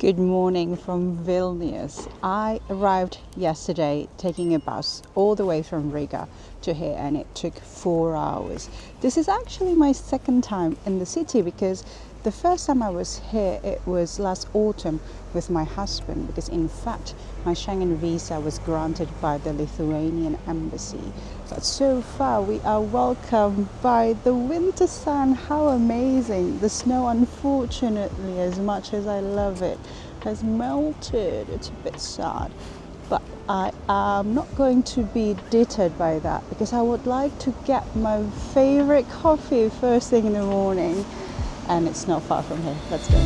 Good morning from Vilnius. I arrived yesterday taking a bus all the way from Riga to here, and it took 4 hours. This is actually my second time in the city because the first time I was here it was last autumn with my husband, because in fact my Schengen visa was granted by the Lithuanian embassy. But so far we are welcomed by the winter sun. How amazing! The snow, unfortunately, as much as I love it, has melted. It's a bit sad, but I am not going to be deterred by that because I would like to get my favorite coffee first thing in the morning, and it's not far from here. Let's go.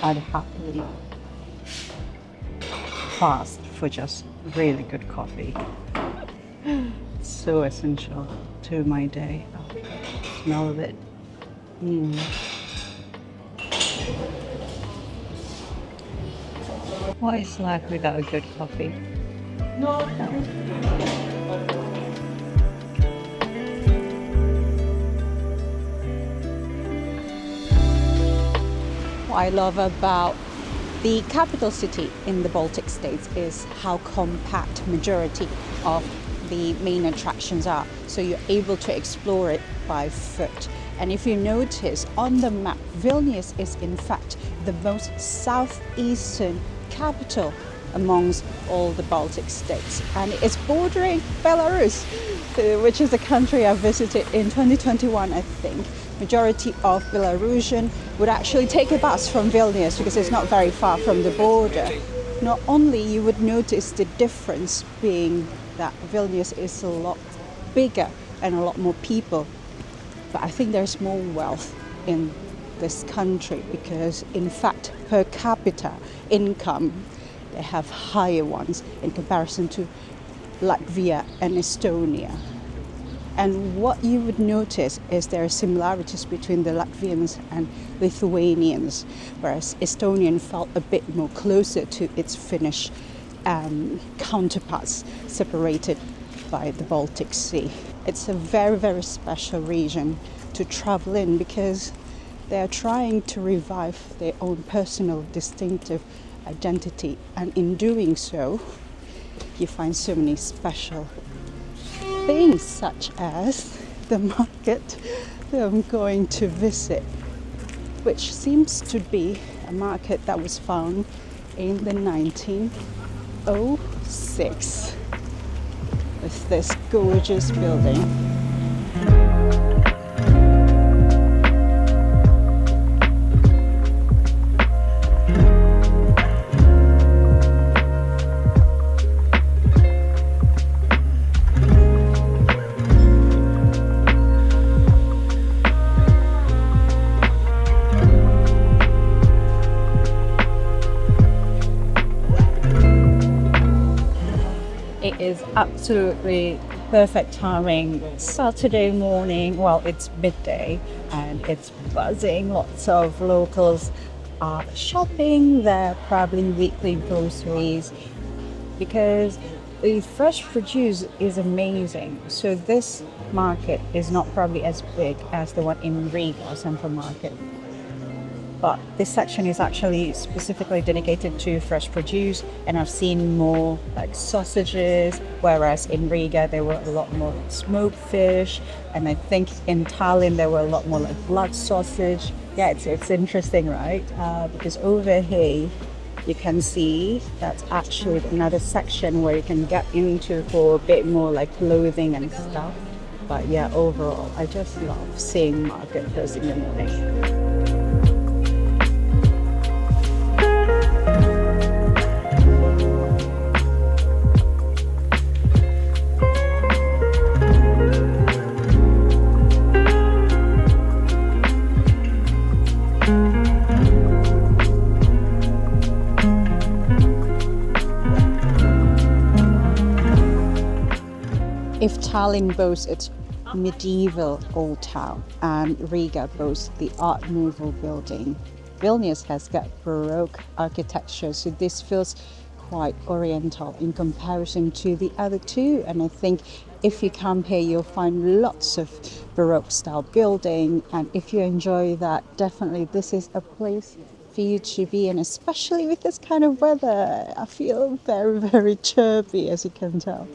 I'd happily fast for just really good coffee. So essential to my day. Oh, smell of it. What is life without a good coffee? No. What I love about the capital city in the Baltic states is how compact majority of the main attractions are. So you're able to explore it by foot. And if you notice on the map, Vilnius is in fact the most southeastern capital amongst all the Baltic states, and it's bordering Belarus, which is a country I visited in 2021, I think. Majority of Belarusian would actually take a bus from Vilnius because it's not very far from the border. Not only you would notice the difference being that Vilnius is a lot bigger and a lot more people, but I think there's more wealth in this country because in fact per capita income they have higher ones in comparison to Latvia and Estonia. And what you would notice is there are similarities between the Latvians and Lithuanians, whereas Estonian felt a bit more closer to its Finnish counterparts, separated by the Baltic Sea. It's a very, very special region to travel in because they are trying to revive their own personal distinctive identity, and in doing so you find so many special things, such as the market that I'm going to visit, which seems to be a market that was found in the 1906 with this gorgeous building. It is absolutely perfect timing. Saturday morning, well, it's midday and it's buzzing. Lots of locals are shopping their probably weekly groceries because the fresh produce is amazing. So this market is not probably as big as the one in Riga Central Market, but this section is actually specifically dedicated to fresh produce, and I've seen more like sausages, whereas in Riga there were a lot more smoked fish, and I think in Tallinn there were a lot more like blood sausage. Yeah, it's interesting, right? Because over here you can see that's actually another section where you can get into for a bit more like clothing and stuff. But yeah, overall I just love seeing market first in the morning. if Tallinn boasts its medieval old town and Riga boasts the Art Nouveau building, Vilnius has got Baroque architecture, so this feels quite oriental in comparison to the other two. And I think if you come here, you'll find lots of Baroque style building, and if you enjoy that, definitely this is a place for you to be in, especially with this kind of weather. I feel very, very chirpy, as you can tell.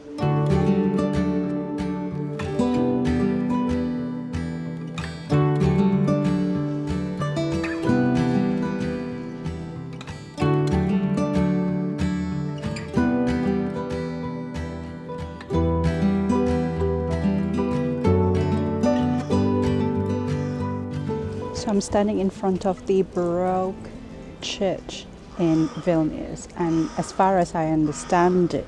So I'm standing in front of the Baroque church in Vilnius, and as far as I understand it,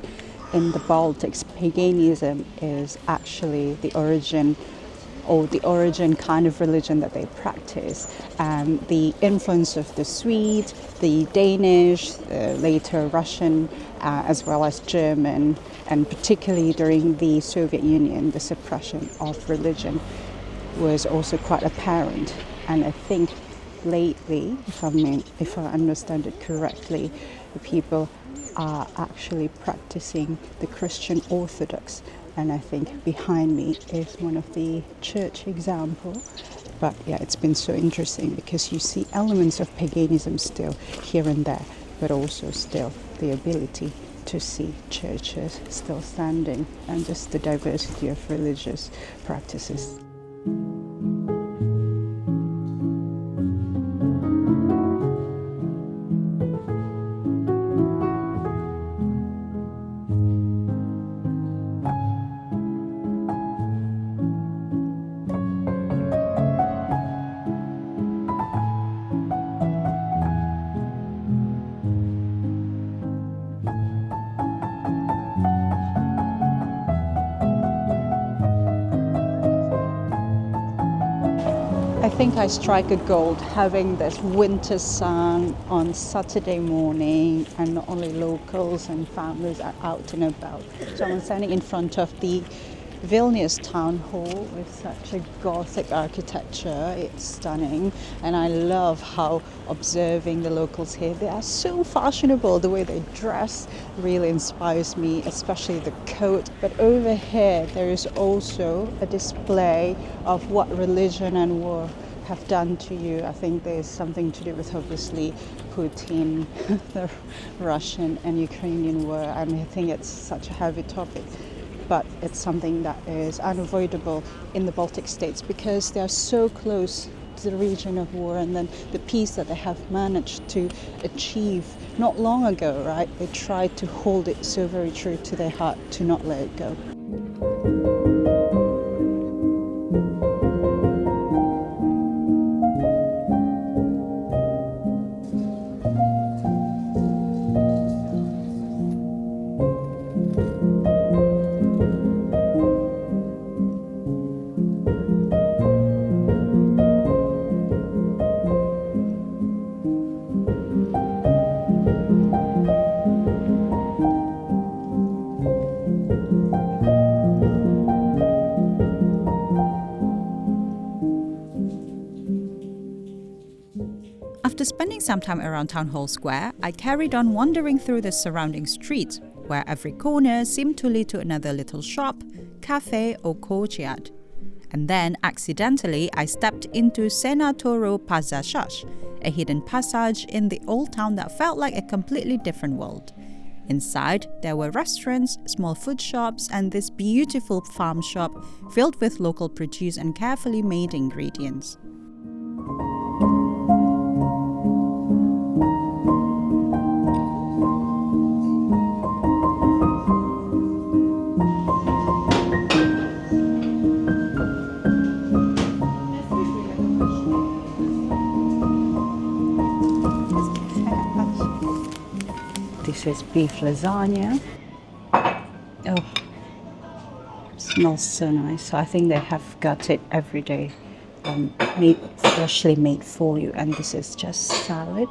in the Baltics, paganism is actually the origin kind of religion that they practice. And the influence of the Swedes, the Danish, later Russian, as well as German, and particularly during the Soviet Union, the suppression of religion was also quite apparent. And I think lately, if I understand it correctly, the people are actually practicing the Christian Orthodox. And I think behind me is one of the church examples. But yeah, it's been so interesting because you see elements of paganism still here and there, but also still the ability to see churches still standing and just the diversity of religious practices. I think I strike a gold having this winter sun on Saturday morning, and not only locals and families are out and about. So I'm standing in front of the Vilnius town hall with such a Gothic architecture. It's stunning, and I love how observing the locals here. They are so fashionable. The way they dress really inspires me, especially the coat. But over here there is also a display of what religion and war have done to you. I think there's something to do with obviously Putin, the Russian and Ukrainian war, and I think it's such a heavy topic. But it's something that is unavoidable in the Baltic states because they are so close to the region of war, and then the peace that they have managed to achieve not long ago, right? They tried to hold it so very true to their heart to not let it go. After spending some time around Town Hall Square, I carried on wandering through the surrounding streets, where every corner seemed to lead to another little shop, cafe or courtyard. And then, accidentally, I stepped into Senatoro Passages, a hidden passage in the old town that felt like a completely different world. Inside, there were restaurants, small food shops, and this beautiful farm shop filled with local produce and carefully made ingredients. This is beef lasagna. Oh, smells so nice. So I think they have got it every day, freshly made for you. And this is just salad.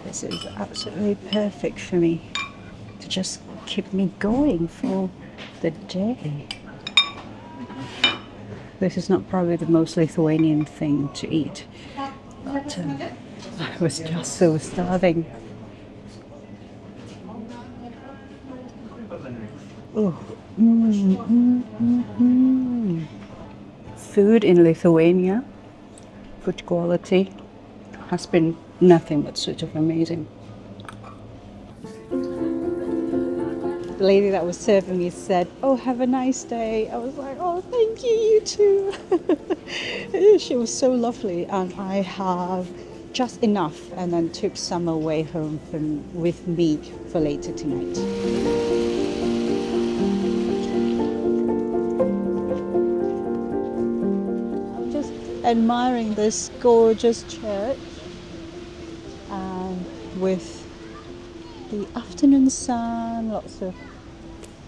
This is absolutely perfect for me to just keep me going for the day. This is not probably the most Lithuanian thing to eat, but I was just so starving. Oh. Food in Lithuania, food quality has been nothing but sort of amazing. The lady that was serving me said, "Oh, have a nice day." I was like, "Oh, thank you, you too." She was so lovely, and I have just enough, and then took some away home with me for later tonight. I'm just admiring this gorgeous church, and with the afternoon sun, lots of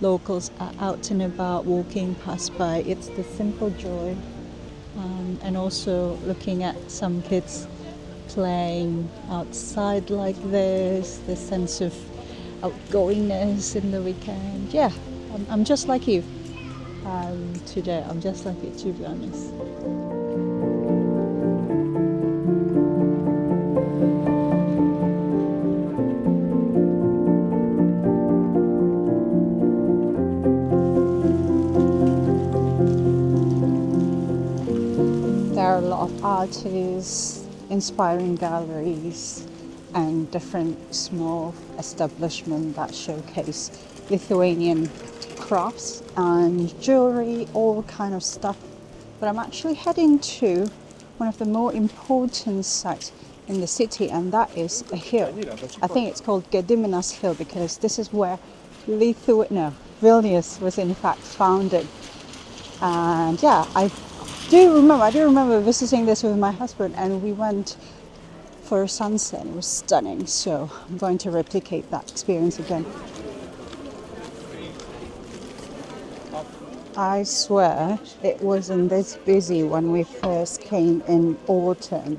locals are out and about walking past by. It's the simple joy, and also looking at some kids playing outside like this, the sense of outgoingness in the weekend. Yeah, I'm just like you today. I'm just like you, to be honest. There are a lot of artists, inspiring galleries, and different small establishments that showcase Lithuanian crafts and jewelry, all kind of stuff. But I'm actually heading to one of the more important sites in the city, and that is a hill. I think it's called Gediminas Hill because this is where Vilnius was in fact founded. And yeah, I do remember visiting this with my husband, and we went for a sunset. It was stunning, so I'm going to replicate that experience again. I swear it wasn't this busy when we first came in autumn.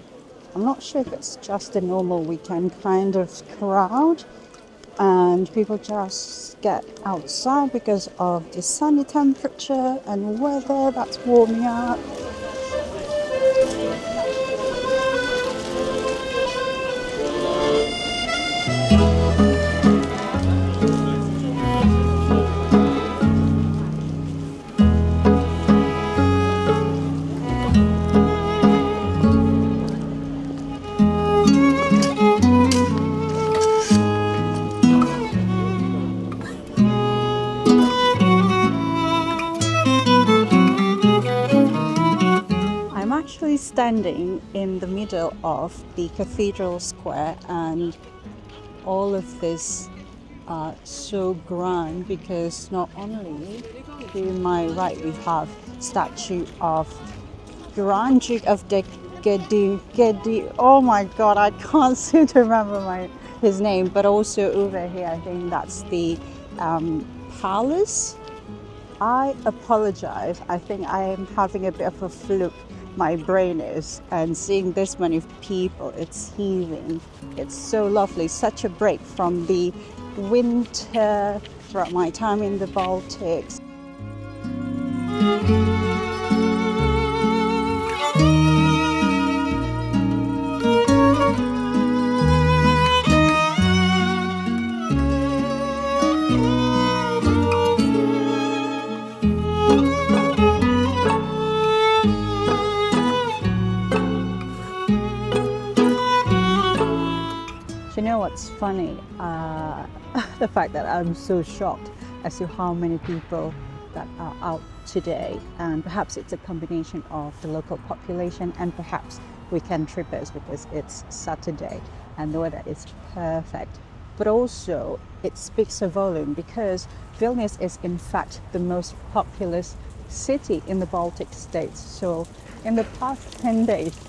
I'm not sure if it's just a normal weekend kind of crowd and people just get outside because of the sunny temperature and weather that's warming up. I'm actually standing in the middle of the cathedral square, and all of this are so grand because not only to my right we have statue of Grand Duke of Gedi. Oh my God, I can't seem to remember his name. But also over here, I think that's the palace. I apologize. I think I am having a bit of a fluke. My brain is, and seeing this many people, it's heaving. It's so lovely. Such a break from the winter, from my time in the Baltics. You know what's funny? The fact that I'm so shocked as to how many people that are out today, and perhaps it's a combination of the local population and perhaps weekend trippers because it's Saturday and the weather is perfect. But also it speaks a volume because Vilnius is in fact the most populous city in the Baltic states. So in the past 10 days,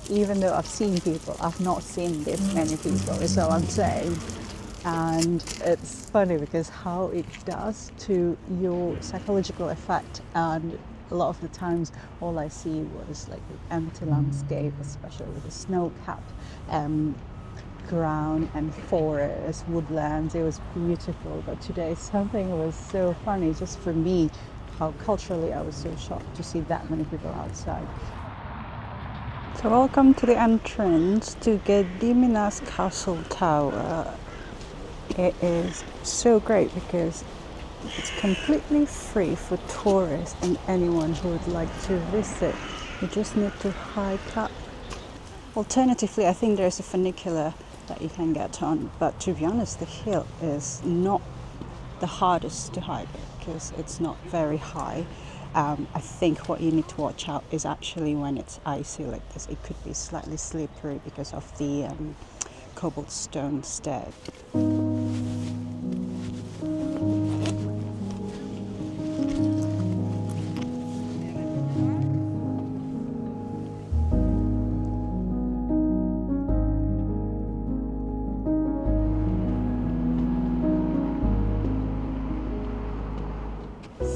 even though I've seen people, I've not seen this many people, is all I'm saying. And it's funny because how it does to your psychological effect. And a lot of the times, all I see was like the empty landscape, especially with the snow-capped ground and forest, woodlands. It was beautiful. But today, something was so funny just for me how culturally I was so shocked to see that many people outside. So welcome to the entrance to Gediminas Castle Tower. It is so great because it's completely free for tourists and anyone who would like to visit. You just need to hike up. Alternatively, I think there's a funicular that you can get on, but to be honest, the hill is not the hardest to hike because it's not very high. I think what you need to watch out is actually when it's icy like this. It could be slightly slippery because of the cobblestone stairs.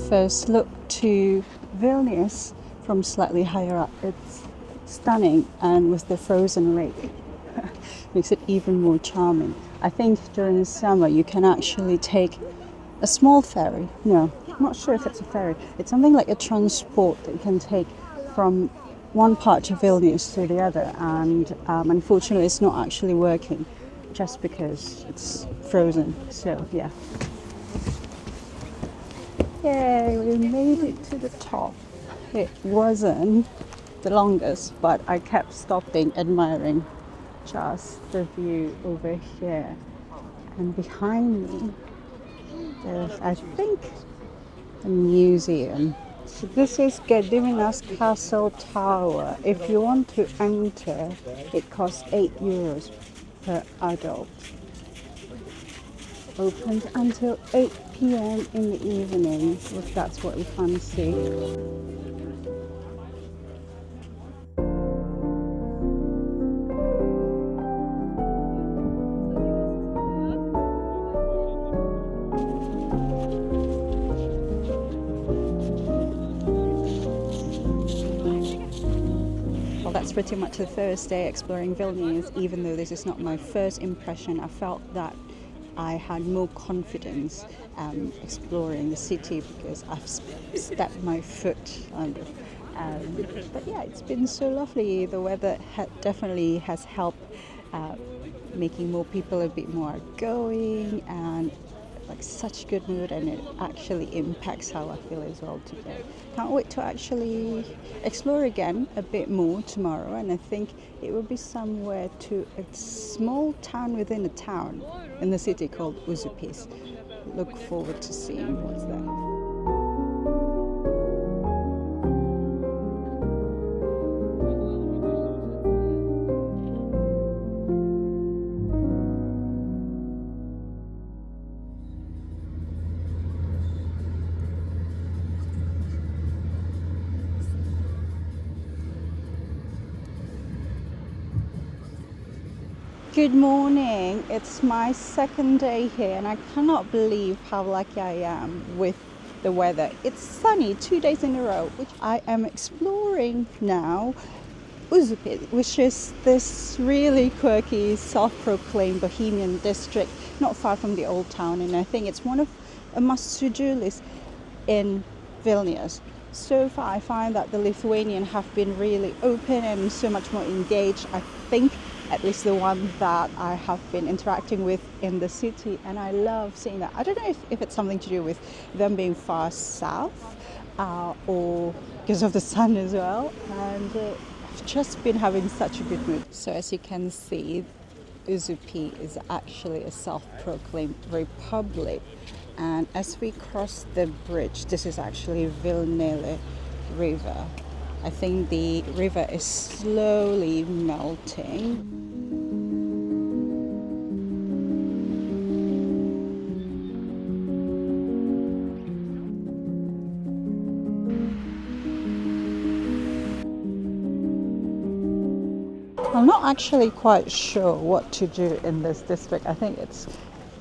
First look to Vilnius from slightly higher up. It's stunning, and with the frozen lake makes it even more charming. I think during the summer you can actually take a small ferry. No, I'm not sure if it's a ferry. It's something like a transport that you can take from one part of Vilnius to the other, and unfortunately it's not actually working just because it's frozen. So yeah. Yay, we made it to the top. It wasn't the longest, but I kept stopping, admiring just the view over here. And behind me, there's, I think, a museum. So this is Gediminas Castle Tower. If you want to enter, it costs €8 per adult. Opens until 8 p.m. in the evening, if that's what you fancy. Well, that's pretty much the first day exploring Vilnius. Even though this is not my first impression, I felt that I had more confidence exploring the city because I've stepped my foot under. But yeah, it's been so lovely. The weather definitely has helped making more people a bit more outgoing and like such good mood, and it actually impacts how I feel as well today. Can't wait to actually explore again a bit more tomorrow, and I think it will be somewhere to a small town within a town in the city called Užupis. Look forward to seeing what's there. Good morning. It's my second day here and I cannot believe how lucky I am with the weather. It's sunny 2 days in a row, which I am exploring now. Užupis, which is this really quirky, self-proclaimed bohemian district not far from the old town, and I think it's one of a must-to-do list in Vilnius. So far I find that the Lithuanians have been really open and so much more engaged. I think at least the one that I have been interacting with in the city, and I love seeing that. I don't know if it's something to do with them being far south or because of the sun as well, and I've just been having such a good mood. So as you can see, Užupis is actually a self-proclaimed republic, and as we cross the bridge, this is actually Vilnele River. I think the river is slowly melting. I'm not actually quite sure what to do in this district. I think it's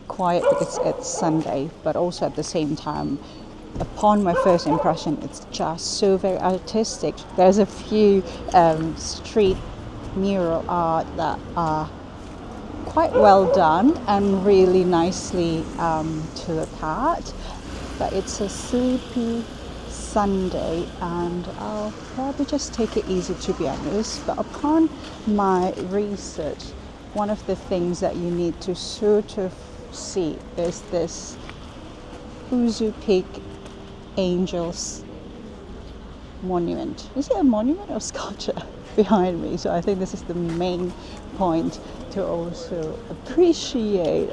quiet because it's Sunday, but also at the same time, upon my first impression, it's just so very artistic. There's a few street mural art that are quite well done and really nicely to look at, but it's a sleepy Sunday, and I'll probably just take it easy, to be honest. But upon my research, one of the things that you need to sort of see is this Uzu Peak Angels monument. Is it a monument or sculpture behind me? So I think this is the main point to also appreciate.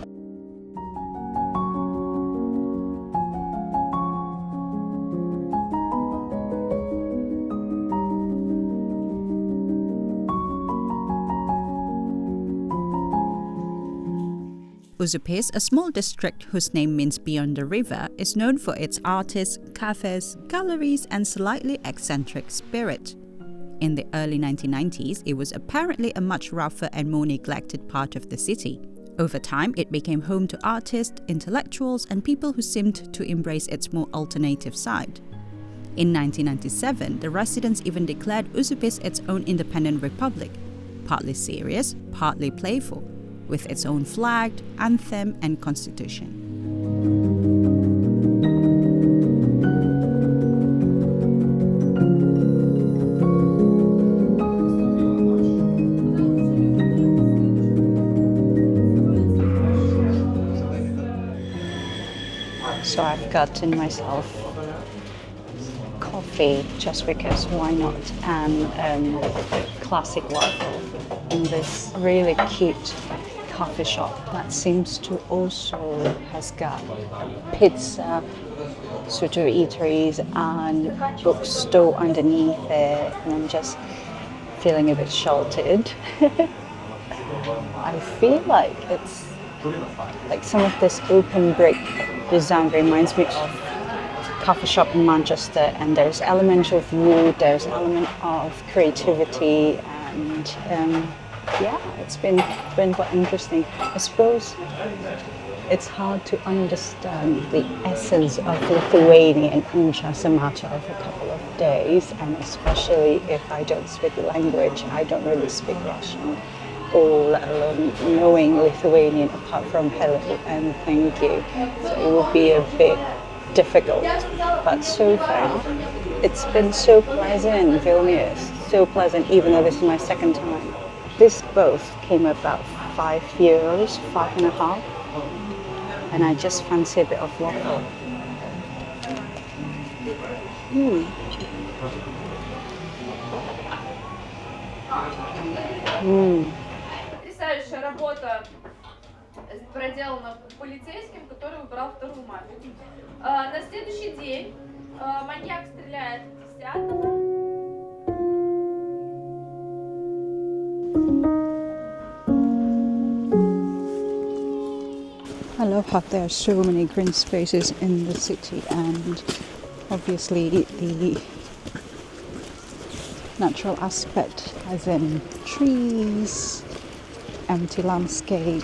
Uzupis, a small district whose name means beyond the river, is known for its artists, cafes, galleries, and slightly eccentric spirit. In the early 1990s, it was apparently a much rougher and more neglected part of the city. Over time, it became home to artists, intellectuals, and people who seemed to embrace its more alternative side. In 1997, the residents even declared Uzupis its own independent republic, partly serious, partly playful, with its own flag, anthem, and constitution. So I've gotten myself coffee just because why not, and classic waffle in this really cute coffee shop that seems to also has got pizza sort of eateries and bookstore underneath it, and I'm just feeling a bit sheltered. I feel like it's like some of this open brick design reminds me of coffee shop in Manchester, and there's element of wood, there's element of creativity, and yeah, it's been quite interesting. I suppose it's hard to understand the essence of Lithuanian in just a matter of a couple of days, and especially if I don't speak the language. I don't really speak Russian, or let alone knowing Lithuanian apart from hello and thank you. So it will be a bit difficult, but so far it's been so pleasant. Vilnius, so pleasant, even though this is my second time. This both came about €5, 5.5, and I just fancy a bit of waffle. Потрясающая работа проделана полицейским, который убрал вторую мафию. На следующий день маньяк стреляет в 10-го. I love how there are so many green spaces in the city, and obviously the natural aspect, as in trees, empty landscape,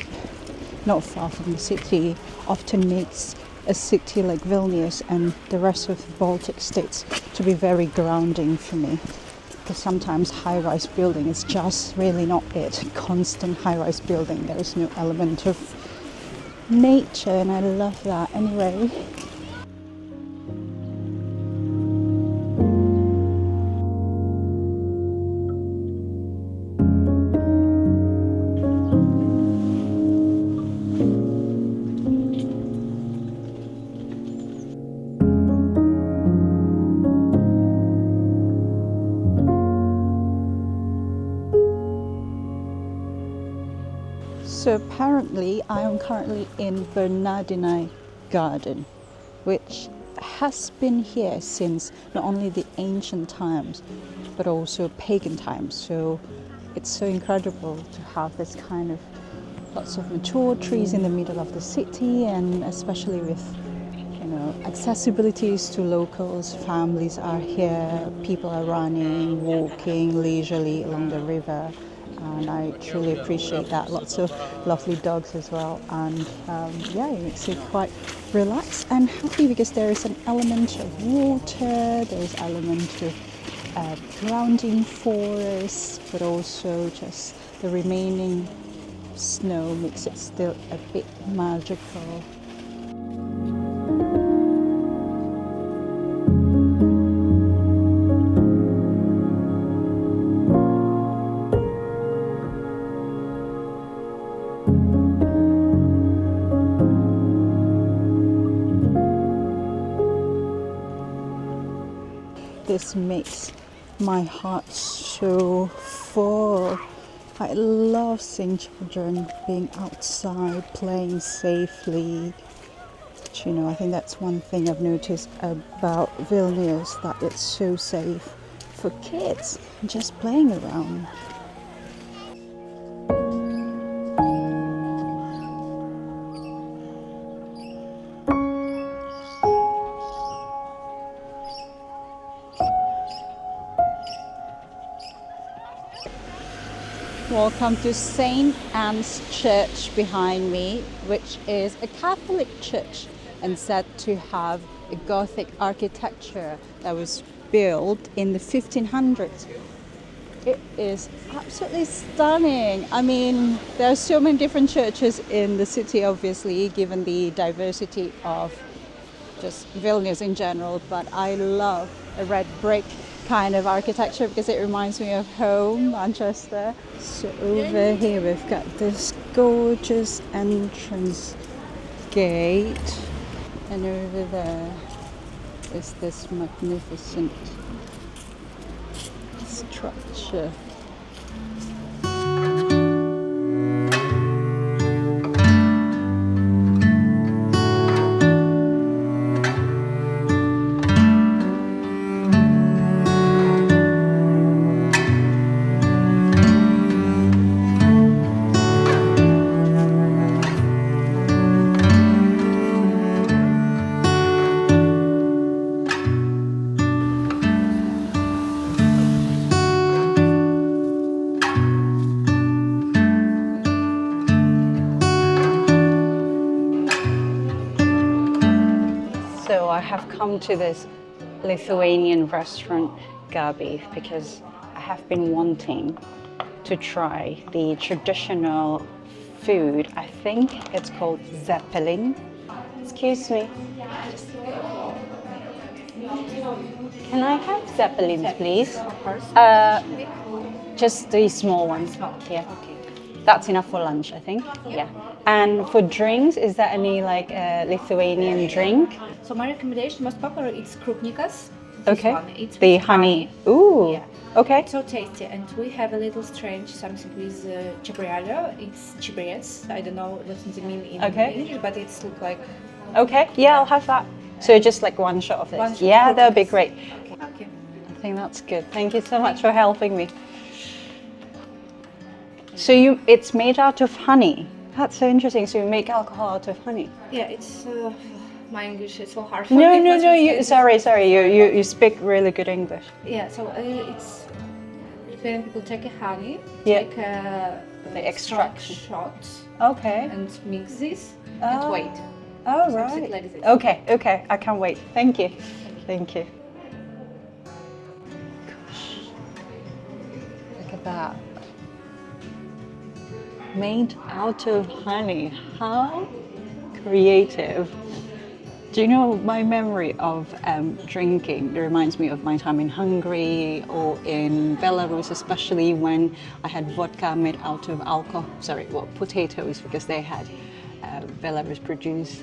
not far from the city, often makes a city like Vilnius and the rest of the Baltic states to be very grounding for me. Because sometimes high-rise building is just really not it. Constant high-rise building, there is no element of nature, and I love that. Anyway, so apparently I am currently in Bernardini Garden, which has been here since not only the ancient times but also pagan times. So it's so incredible to have this kind of lots of mature trees in the middle of the city, and especially with accessibilities to locals. Families are here, people are running, walking leisurely along the river, and I truly appreciate that. Lots of lovely dogs as well, and yeah, it makes you quite relaxed and happy because there is an element of water, there is element of grounding forest, but also just the remaining snow makes it still a bit magical. this makes my heart so full. I love seeing children being outside, playing safely. You know, I think that's one thing I've noticed about Vilnius, that it's so safe for kids just playing around. Welcome to St. Anne's Church behind me, which is a Catholic church and said to have a Gothic architecture that was built in the 1500s. It is absolutely stunning. I mean, there are so many different churches in the city, obviously, given the diversity of just Vilnius in general, but I love a red brick kind of architecture because it reminds me of home, Manchester. So over here we've got this gorgeous entrance gate, and over there is this magnificent structure. So I have come to this Lithuanian restaurant, Gabi, because I have been wanting to try the traditional food. I think it's called zeppelin. Excuse me. Can I have zeppelins, please? Of course. Just the small ones. Yeah. That's enough for lunch, I think. Yeah. And for drinks, is there any like Lithuanian drink? So my recommendation, most popular, it's krupnikas. Okay. It's The with honey. Ooh. Yeah. Okay. It's so tasty, and we have a little strange something with cibriallo. It's cibrets. I don't know what does it mean in Okay. English, but it's look like. Okay. Yeah, I'll have that. So just like one shot of this. One shot Yeah, of that would be this. great. Okay. I think that's good. Thank you so much for helping me. So it's made out of honey. That's so interesting. So you make alcohol out of honey. Yeah, it's my English is so hard. For No, me, no, but no. it's- Sorry. You speak really good English. Yeah, so it's when people take a honey, Yeah. take a The strong extraction. shot Okay. and mix this Oh. and wait. Oh, Something right. like this. Okay. I can't wait. Thank you. Thank you. Gosh. Look at that. Made out of honey. How creative. Do you know my memory of drinking? It reminds me of my time in Hungary or in Belarus, especially when I had vodka made out of potatoes, because they had Belarus produce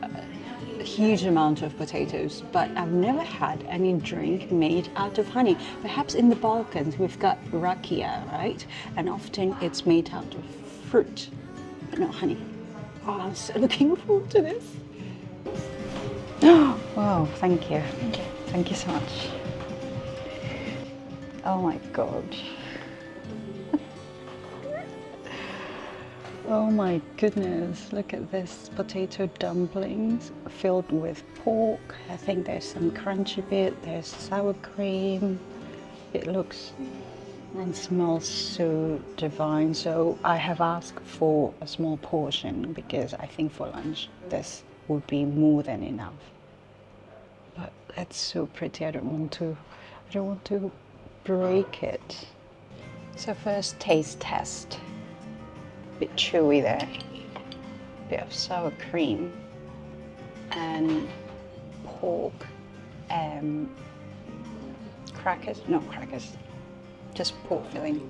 a huge amount of potatoes, but I've never had any drink made out of honey. Perhaps in the Balkans we've got rakia, right? And often it's made out of fruit, but not honey. Oh, I'm so looking forward to this. Wow, thank you. Thank you so much. Oh my God. Oh my goodness, look at this potato dumplings filled with pork. I think there's some crunchy bit, there's sour cream. It looks and smells so divine. So I have asked for a small portion because I think for lunch this would be more than enough. But it's so pretty, I don't want to break it. So first taste test. Bit chewy there, bit of sour cream and pork, crackers, not crackers, just pork filling.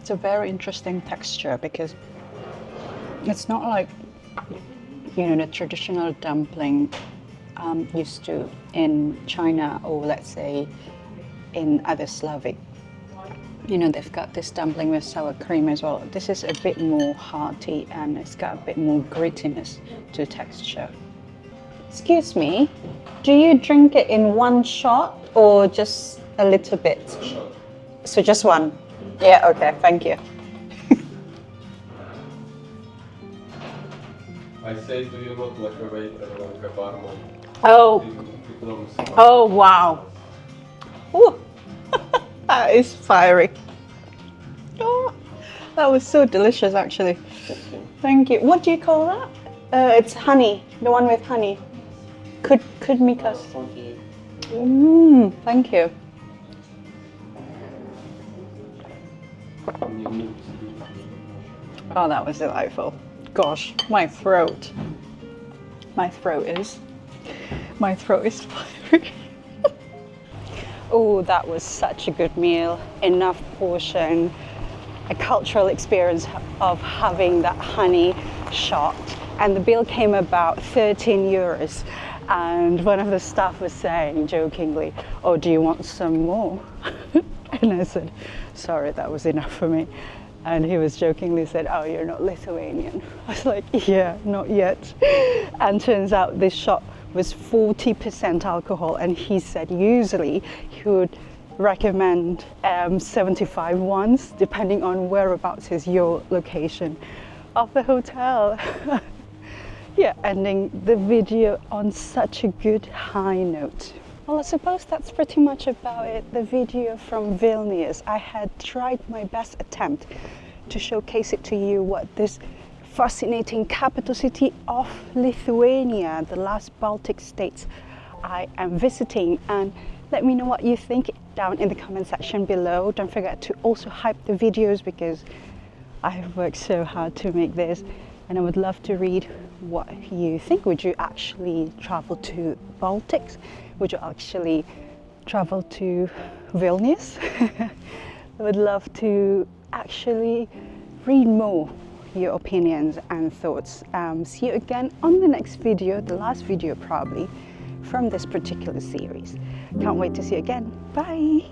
It's a very interesting texture because it's not like, you know, the traditional dumpling used to in China, or let's say in other Slavic. You know, they've got this dumpling with sour cream as well. This is a bit more hearty and it's got a bit more grittiness to the texture. Excuse me, do you drink it in one shot or just a little bit? Shot. So just one? Yeah, okay, thank you. I say to you not like a waiter, like a barman. Oh, It knows. oh wow. Ooh. That is fiery. Oh, that was so delicious actually. Thank you. What do you call that? It's honey, the one with honey. Kudmikas. Okay. Thank you. Oh, that was delightful. Gosh, my throat is fiery. Oh, that was such a good meal. Enough portion, a cultural experience of having that honey shot. And the bill came about 13 euros. And one of the staff was saying jokingly, "Oh, do you want some more?" And I said, "Sorry, that was enough for me." And he was jokingly said, "Oh, you're not Lithuanian." I was like, "Yeah, not yet." And turns out this shot was 40% alcohol, and he said usually he would recommend 75 ones, depending on whereabouts is your location of the hotel. Yeah, ending the video on such a good high note. Well, I suppose that's pretty much about it. The video from Vilnius. I had tried my best attempt to showcase it to you what this fascinating capital city of Lithuania, the last Baltic states I am visiting. And let me know what you think down in the comment section below. Don't forget to also hype the videos because I have worked so hard to make this, and I would love to read what you think. Would you actually travel to Baltics? Would you actually travel to Vilnius? I would love to actually read more your opinions and thoughts. See you again on the next video, the last video probably, from this particular series. Can't wait to see you again. Bye!